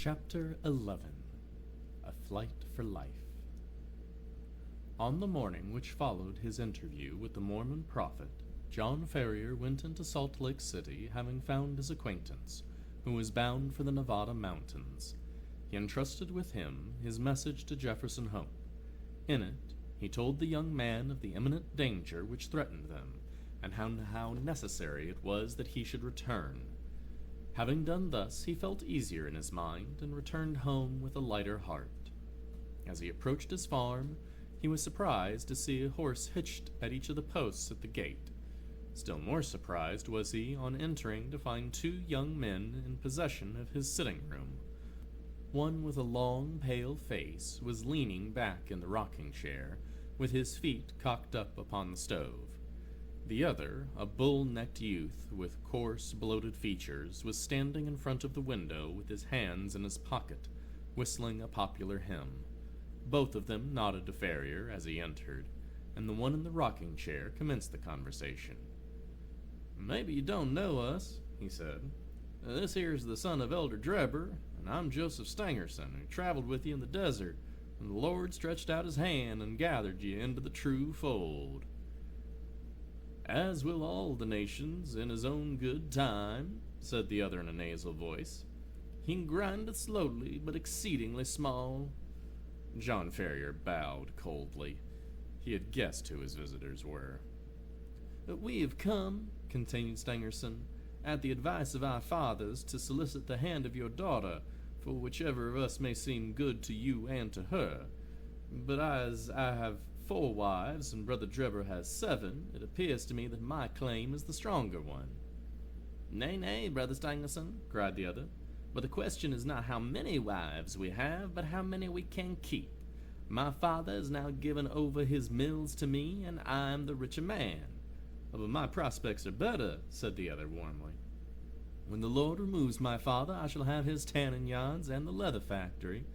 Chapter 11. A Flight for Life. On the morning which followed his interview with the Mormon prophet, John Ferrier went into Salt Lake City, having found his acquaintance, who was bound for the Nevada mountains. He entrusted with him his message to Jefferson Hope. In it, he told the young man of the imminent danger which threatened them, and how necessary it was that he should return. Having done thus, he felt easier in his mind, and returned home with a lighter heart. As he approached his farm, he was surprised to see a horse hitched at each of the posts at the gate. Still more surprised was he, on entering, to find two young men in possession of his sitting room. One with a long, pale face was leaning back in the rocking chair, with his feet cocked up upon the stove. The other, a bull-necked youth with coarse, bloated features, was standing in front of the window with his hands in his pocket, whistling a popular hymn. Both of them nodded to Ferrier as he entered, and the one in the rocking chair commenced the conversation. "Maybe you don't know us," he said. "This here's the son of Elder Drebber, and I'm Joseph Stangerson, who traveled with you in the desert, and the Lord stretched out his hand and gathered you into the true fold." "As will all the nations in his own good time," said the other in a nasal voice. "He grindeth slowly, but exceedingly small." John Ferrier bowed coldly. He had guessed who his visitors were. "We have come," continued Stangerson, "at the advice of our fathers, to solicit the hand of your daughter, for whichever of us may seem good to you and to her. But as I have 4 wives, and Brother Drebber has 7, it appears to me that my claim is the stronger one." "Nay, nay, Brother Stangerson," cried the other, "but the question is not how many wives we have, but how many we can keep. My father has now given over his mills to me, and I am the richer man." "But my prospects are better," said the other warmly. "When the Lord removes my father, I shall have his tanning yards and the leather factory,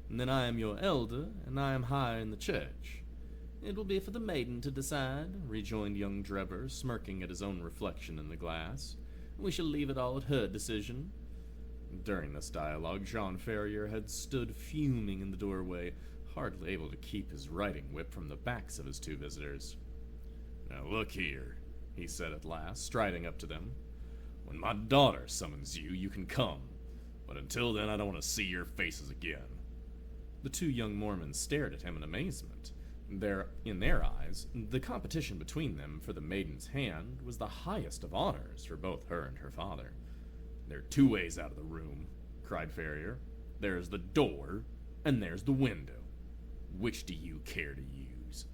and then I am your elder, and I am higher in the church." "It will be for the maiden to decide," rejoined young Drebber, smirking at his own reflection in the glass. "We shall leave it all at her decision." During this dialogue, John Ferrier had stood fuming in the doorway, hardly able to keep his riding whip from the backs of his two visitors. "Now look here," he said at last, striding up to them. "When my daughter summons you, you can come. But until then, I don't want to see your faces again." The two young Mormons stared at him in amazement. In their eyes, the competition between them for the maiden's hand was the highest of honors for both her and her father. "There are 2 ways out of the room," cried Ferrier. "There's the door, and there's the window. Which do you care to use?"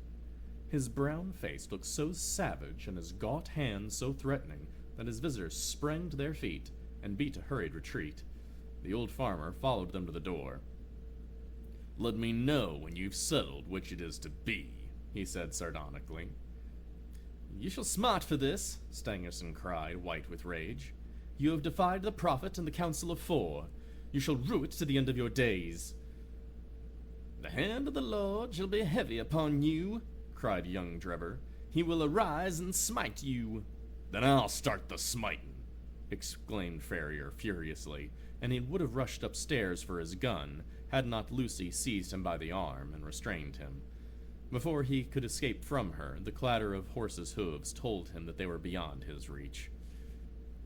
His brown face looked so savage and his gaunt hands so threatening that his visitors sprang to their feet and beat a hurried retreat. The old farmer followed them to the door. "Let me know when you've settled which it is to be," he said sardonically. "You shall smart for this," Stangerson cried, white with rage. "You have defied the prophet and the council of 4. You shall rue it to the end of your days." "The hand of the Lord shall be heavy upon you," cried young Drebber. "He will arise and smite you." "Then I'll start the smiting," exclaimed Ferrier furiously, and he would have rushed upstairs for his gun, had not Lucy seized him by the arm and restrained him. Before he could escape from her, the clatter of horses' hooves told him that they were beyond his reach.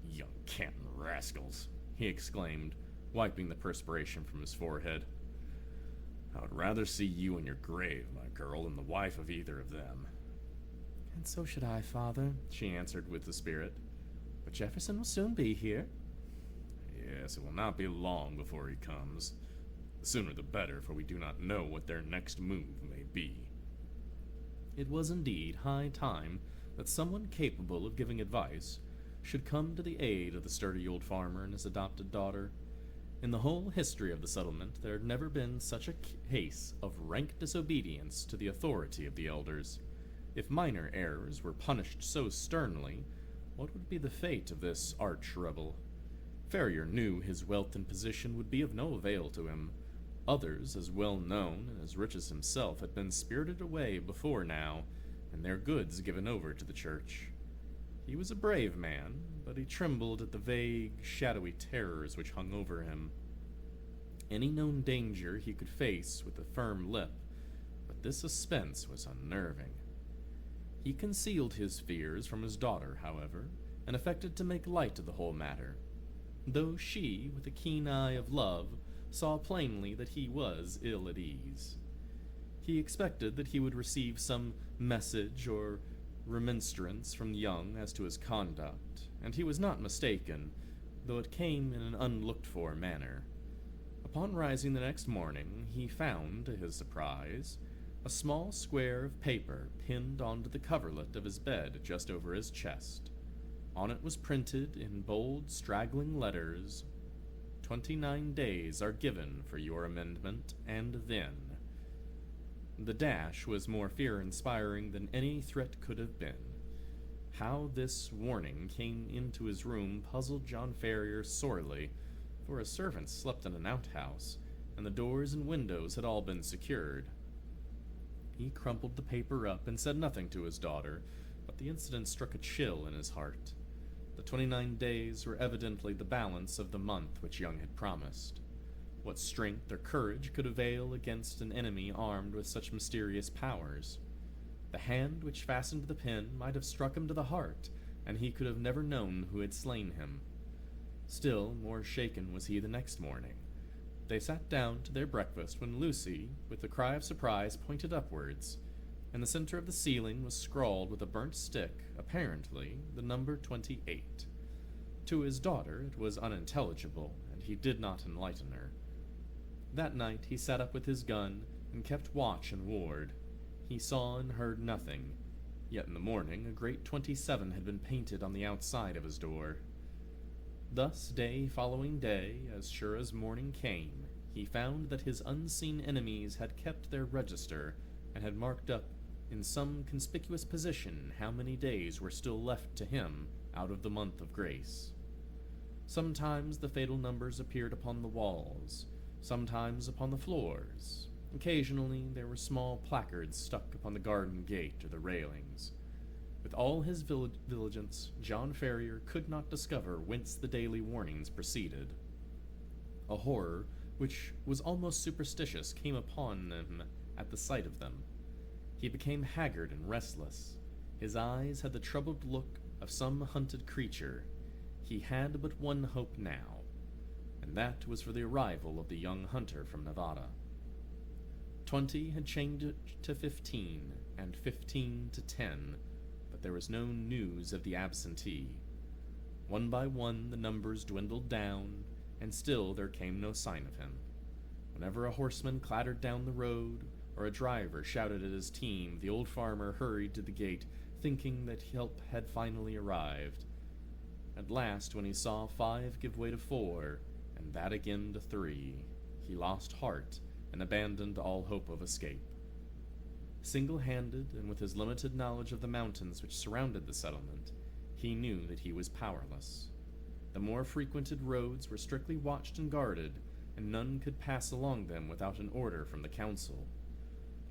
"Young canton rascals," he exclaimed, wiping the perspiration from his forehead. "I would rather see you in your grave, my girl, than the wife of either of them." "And so should I, father," she answered with the spirit. "But Jefferson will soon be here." "Yes, it will not be long before he comes. The sooner the better, for we do not know what their next move may be." It was indeed high time that someone capable of giving advice should come to the aid of the sturdy old farmer and his adopted daughter. In the whole history of the settlement, there had never been such a case of rank disobedience to the authority of the elders. If minor errors were punished so sternly, what would be the fate of this arch-rebel? Ferrier knew his wealth and position would be of no avail to him. Others, as well known and as rich as himself, had been spirited away before now, and their goods given over to the church. He was a brave man, but he trembled at the vague, shadowy terrors which hung over him. any known danger he could face with a firm lip, but this suspense was unnerving. He concealed his fears from his daughter, however, and affected to make light of the whole matter, though she, with a keen eye of love, saw plainly that he was ill at ease. He expected that he would receive some message or remonstrance from Young as to his conduct, and he was not mistaken, though it came in an unlooked-for manner. Upon rising the next morning, he found, to his surprise, a small square of paper pinned onto the coverlet of his bed just over his chest. On it was printed in bold, straggling letters, 29 days are given for your amendment, and then. The dash was more fear-inspiring than any threat could have been. How this warning came into his room puzzled John Ferrier sorely, for his servants slept in an outhouse, and the doors and windows had all been secured. He crumpled the paper up and said nothing to his daughter, but the incident struck a chill in his heart. The 29 days were evidently the balance of the month which Young had promised. What strength or courage could avail against an enemy armed with such mysterious powers? The hand which fastened the pen might have struck him to the heart, and he could have never known who had slain him. Still more shaken was he the next morning. They sat down to their breakfast when Lucy, with a cry of surprise, pointed upwards. In the center of the ceiling was scrawled with a burnt stick, apparently, the number 28. To his daughter it was unintelligible, and he did not enlighten her. That night he sat up with his gun and kept watch and ward. He saw and heard nothing, yet in the morning a great 27 had been painted on the outside of his door. Thus, day following day, as sure as morning came, he found that his unseen enemies had kept their register and had marked up in some conspicuous position how many days were still left to him out of the month of grace. Sometimes the fatal numbers appeared upon the walls, sometimes upon the floors. Occasionally there were small placards stuck upon the garden gate or the railings. With all his vigilance, John Ferrier could not discover whence the daily warnings proceeded. A horror, which was almost superstitious, came upon him at the sight of them. He became haggard and restless. His eyes had the troubled look of some hunted creature. He had but one hope now, and that was for the arrival of the young hunter from Nevada. 20 had changed to 15, and 15 to 10, but there was no news of the absentee. One by one the numbers dwindled down, and still there came no sign of him. Whenever a horseman clattered down the road, or a driver shouted at his team, the old farmer hurried to the gate, thinking that help had finally arrived. At last, when he saw 5 give way to 4, and that again to 3, he lost heart and abandoned all hope of escape. Single-handed, and with his limited knowledge of the mountains which surrounded the settlement, he knew that he was powerless. The more frequented roads were strictly watched and guarded, and none could pass along them without an order from the council.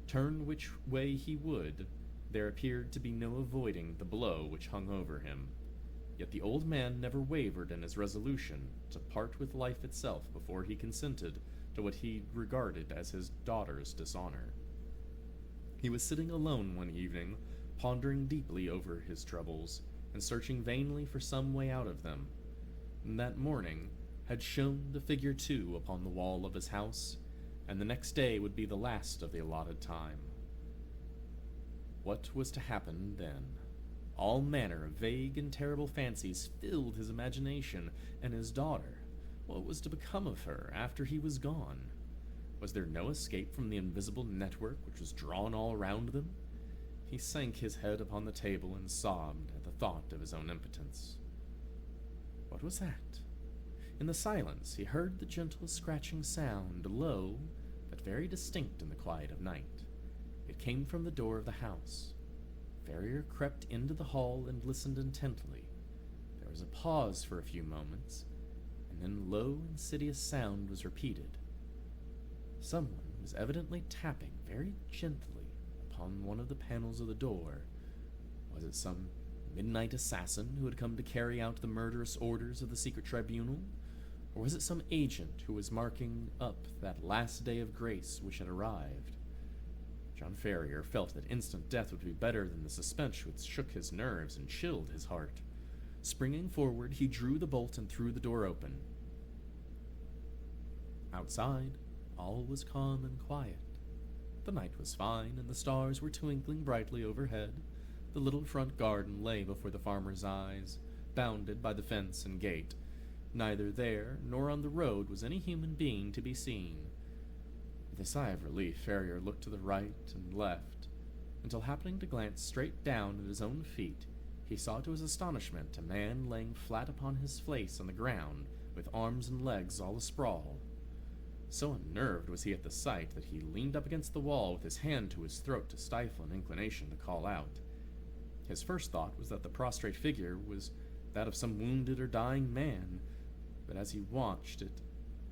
Turn which way he would, there appeared to be no avoiding the blow which hung over him. Yet the old man never wavered in his resolution to part with life itself before he consented to what he regarded as his daughter's dishonor. He was sitting alone one evening, pondering deeply over his troubles, and searching vainly for some way out of them. And that morning had shown the figure 2 upon the wall of his house, and the next day would be the last of the allotted time. What was to happen then? All manner of vague and terrible fancies filled his imagination, and his daughter. What was to become of her after he was gone? Was there no escape from the invisible network which was drawn all around them? He sank his head upon the table and sobbed at the thought of his own impotence. What was that? In the silence he heard the gentle scratching sound, low, but very distinct in the quiet of night. It came from the door of the house. Ferrier crept into the hall and listened intently. There was a pause for a few moments, and then low, insidious sound was repeated. Someone was evidently tapping very gently upon one of the panels of the door. Was it some midnight assassin who had come to carry out the murderous orders of the secret tribunal? Or was it some agent who was marking up that last day of grace which had arrived? John Ferrier felt that instant death would be better than the suspense which shook his nerves and chilled his heart. Springing forward, he drew the bolt and threw the door open. Outside, all was calm and quiet. The night was fine, and the stars were twinkling brightly overhead. The little front garden lay before the farmer's eyes, bounded by the fence and gate. Neither there nor on the road was any human being to be seen. With a sigh of relief, Ferrier looked to the right and left, until happening to glance straight down at his own feet, he saw to his astonishment a man laying flat upon his face on the ground, with arms and legs all asprawl. So unnerved was he at the sight that he leaned up against the wall with his hand to his throat to stifle an inclination to call out. His first thought was that the prostrate figure was that of some wounded or dying man, but as he watched it,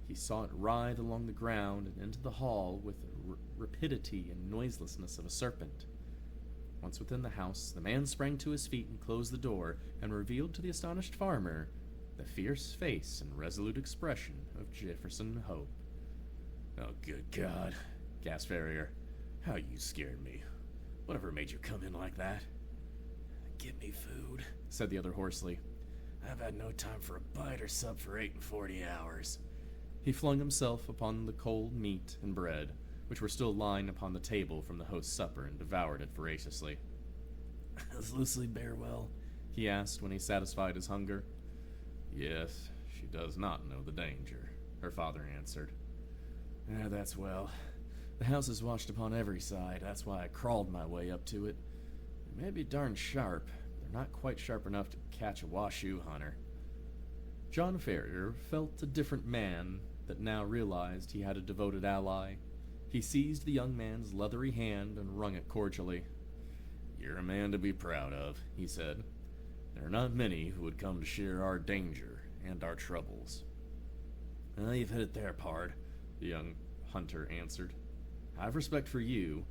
he saw it writhe along the ground and into the hall with the rapidity and noiselessness of a serpent. Once within the house, the man sprang to his feet and closed the door, and revealed to the astonished farmer the fierce face and resolute expression of Jefferson Hope. "Oh, good God," gasped Ferrier. "How you scared me. Whatever made you come in like that?" "Give me food," said the other hoarsely. "I've had no time for a bite or sup for 48 hours. He flung himself upon the cold meat and bread, which were still lying upon the table from the host's supper, and devoured it voraciously. "Does Lucy bear well?" he asked when he satisfied his hunger. "Yes, she does not know the danger," her father answered. That's well. The house is watched upon every side. That's why I crawled my way up to it. They may be darn sharp. They're not quite sharp enough to catch a Washoe hunter." John Ferrier felt a different man that now realized he had a devoted ally. He seized the young man's leathery hand and wrung it cordially. "You're a man to be proud of," he said. "There are not many who would come to share our danger and our troubles." You've hit it there, pard," the young hunter answered. "I've respect for you,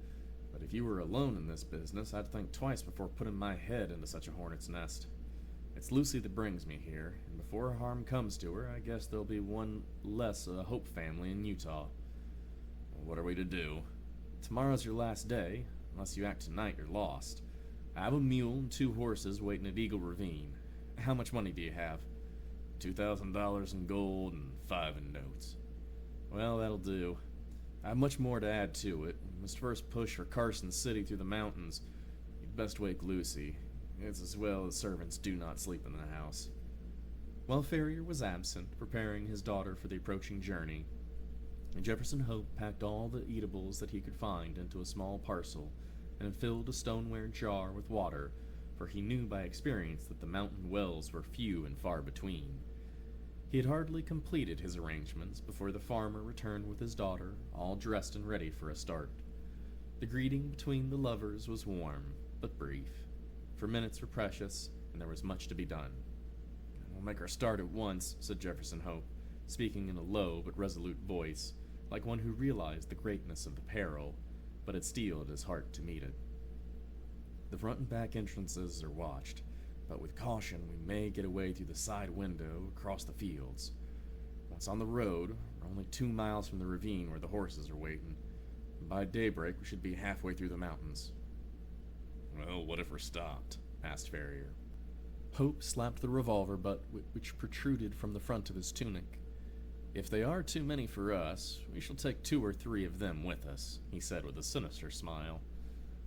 but if you were alone in this business, I'd think twice before putting my head into such a hornet's nest. It's Lucy that brings me here, and before harm comes to her, I guess there'll be one less Hope family in Utah." "What are we to do?" "Tomorrow's your last day. Unless you act tonight, you're lost. I have a mule and 2 horses waiting at Eagle Ravine. How much money do you have?" $2,000 in gold and 5 in notes." "Well, that'll do. I have much more to add to it. We must first push for Carson City through the mountains. You'd best wake Lucy. It's as well as servants do not sleep in the house." While Ferrier was absent, preparing his daughter for the approaching journey, Jefferson Hope packed all the eatables that he could find into a small parcel and filled a stoneware jar with water, for he knew by experience that the mountain wells were few and far between. He had hardly completed his arrangements before the farmer returned with his daughter, all dressed and ready for a start. The greeting between the lovers was warm, but brief, for minutes were precious, and there was much to be done. "We'll make our start at once," said Jefferson Hope, speaking in a low but resolute voice, like one who realized the greatness of the peril, but had steel at his heart to meet it. "The front and back entrances are watched, but with caution we may get away through the side window across the fields. Once on the road, we're only 2 miles from the ravine where the horses are waiting. By daybreak we should be halfway through the mountains." "Well, what if we're stopped?" asked Ferrier. Hope slapped the revolver butt which protruded from the front of his tunic. "If they are too many for us, we shall take 2 or 3 of them with us," he said with a sinister smile.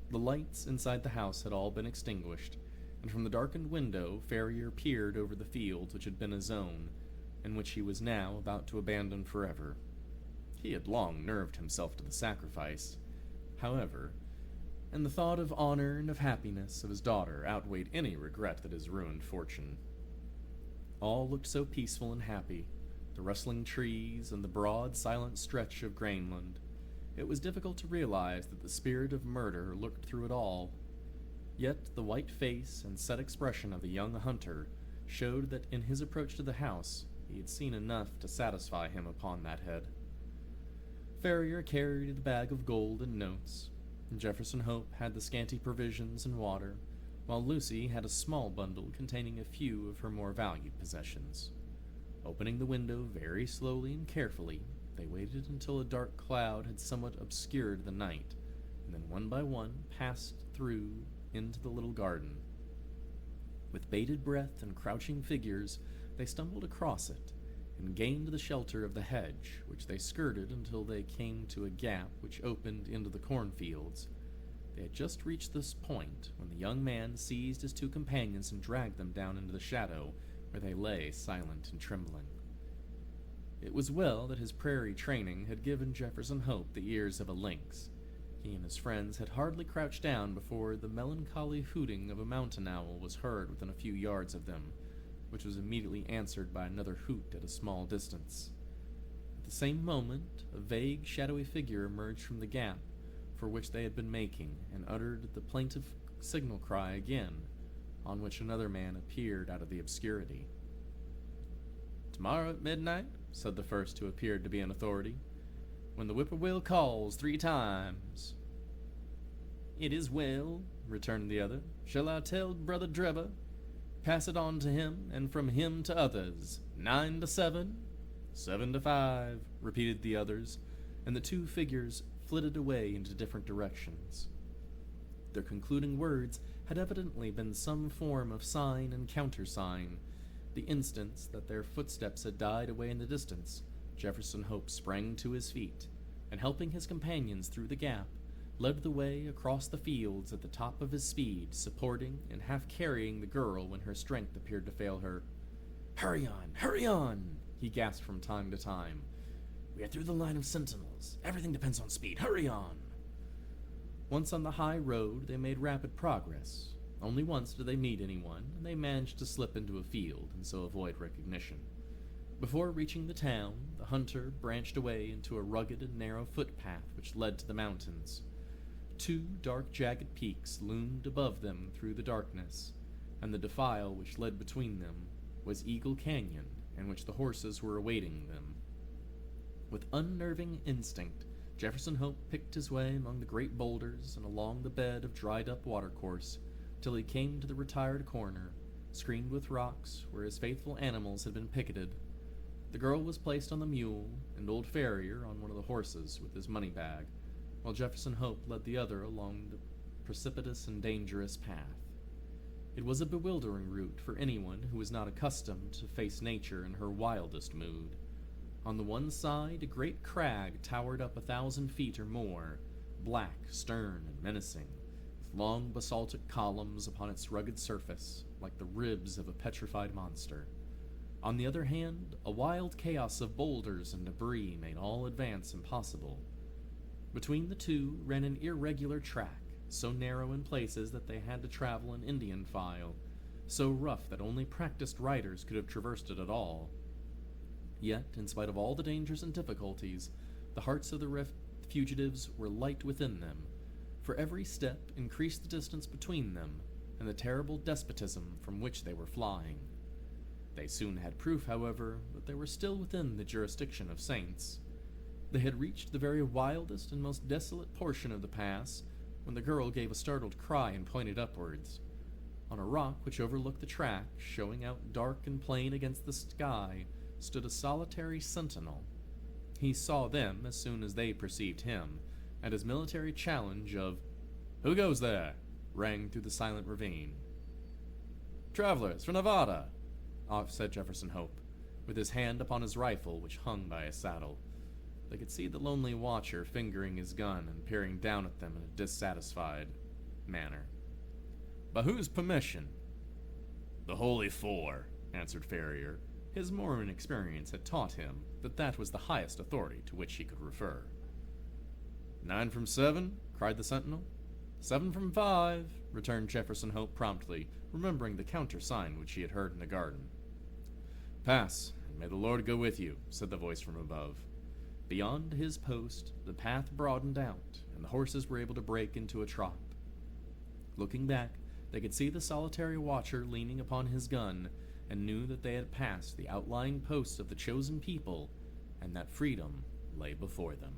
The lights inside the house had all been extinguished, and from the darkened window Ferrier peered over the fields which had been his own, and which he was now about to abandon forever. He had long nerved himself to the sacrifice, however, and the thought of honor and of happiness of his daughter outweighed any regret at his ruined fortune. All looked so peaceful and happy, the rustling trees and the broad, silent stretch of grainland. It was difficult to realize that the spirit of murder lurked through it all. Yet the white face and set expression of the young hunter showed that in his approach to the house he had seen enough to satisfy him upon that head. Ferrier carried the bag of gold and notes, and Jefferson Hope had the scanty provisions and water, while Lucy had a small bundle containing a few of her more valued possessions. Opening the window very slowly and carefully, they waited until a dark cloud had somewhat obscured the night, and then one by one passed through into the little garden. With bated breath and crouching figures, they stumbled across it, and gained the shelter of the hedge, which they skirted until they came to a gap which opened into the cornfields. They had just reached this point when the young man seized his two companions and dragged them down into the shadow, where they lay silent and trembling. It was well that his prairie training had given Jefferson Hope the ears of a lynx. He and his friends had hardly crouched down before the melancholy hooting of a mountain owl was heard within a few yards of them, which was immediately answered by another hoot at a small distance. At the same moment, a vague, shadowy figure emerged from the gap for which they had been making, and uttered the plaintive signal cry again, on which another man appeared out of the obscurity. "Tomorrow at midnight," said the first who appeared to be an authority, "when the whippoorwill calls 3 times." "It is well," returned the other. "Shall I tell Brother Drebber? Pass it on to him, and from him to others. 9 to 7. 7 to 5, repeated the others, and the two figures flitted away into different directions. Their concluding words had evidently been some form of sign and countersign. The instant that their footsteps had died away in the distance, Jefferson Hope sprang to his feet, and helping his companions through the gap, led the way across the fields at the top of his speed, supporting and half carrying the girl when her strength appeared to fail her. Hurry on, he gasped from time to time. "We are through the line of sentinels. Everything depends on speed. Hurry on." Once on the high road, they made rapid progress. Only once did they meet anyone, and they managed to slip into a field and so avoid recognition. Before reaching the town, the hunter branched away into a rugged and narrow footpath which led to the mountains. 2 dark, jagged peaks loomed above them through the darkness, and the defile which led between them was Eagle Canyon, in which the horses were awaiting them. With unnerving instinct, Jefferson Hope picked his way among the great boulders and along the bed of dried-up watercourse, till he came to the retired corner, screened with rocks, where his faithful animals had been picketed. The girl was placed on the mule, and old Farrier on one of the horses with his money-bag, while Jefferson Hope led the other along the precipitous and dangerous path. It was a bewildering route for anyone who was not accustomed to face nature in her wildest mood. On the one side, a great crag towered up 1,000 feet or more, black, stern, and menacing, with long basaltic columns upon its rugged surface, like the ribs of a petrified monster. On the other hand, a wild chaos of boulders and debris made all advance impossible. Between the two ran an irregular track, so narrow in places that they had to travel in Indian file, so rough that only practiced riders could have traversed it at all. Yet, in spite of all the dangers and difficulties, the hearts of the fugitives were light within them, for every step increased the distance between them and the terrible despotism from which they were flying. They soon had proof, however, that they were still within the jurisdiction of saints. They had reached the very wildest and most desolate portion of the pass when the girl gave a startled cry and pointed upwards. On a rock which overlooked the track, showing out dark and plain against the sky, stood a solitary sentinel. He saw them as soon as they perceived him, and his military challenge of, "Who goes there?" rang through the silent ravine. "Travelers from Nevada," said Jefferson Hope, with his hand upon his rifle which hung by his saddle. They could see the lonely watcher fingering his gun and peering down at them in a dissatisfied manner. "By whose permission?" "The Holy Four," answered Farrier. His Mormon experience had taught him that that was the highest authority to which he could refer. 9 from 7, cried the sentinel. 7 from 5, returned Jefferson Hope promptly, remembering the countersign which he had heard in the garden. Pass, and may the Lord go with you, said the voice from above. Beyond his post, the path broadened out, and the horses were able to break into a trot. Looking back, they could see the solitary watcher leaning upon his gun, and knew that they had passed the outlying posts of the chosen people, and that freedom lay before them.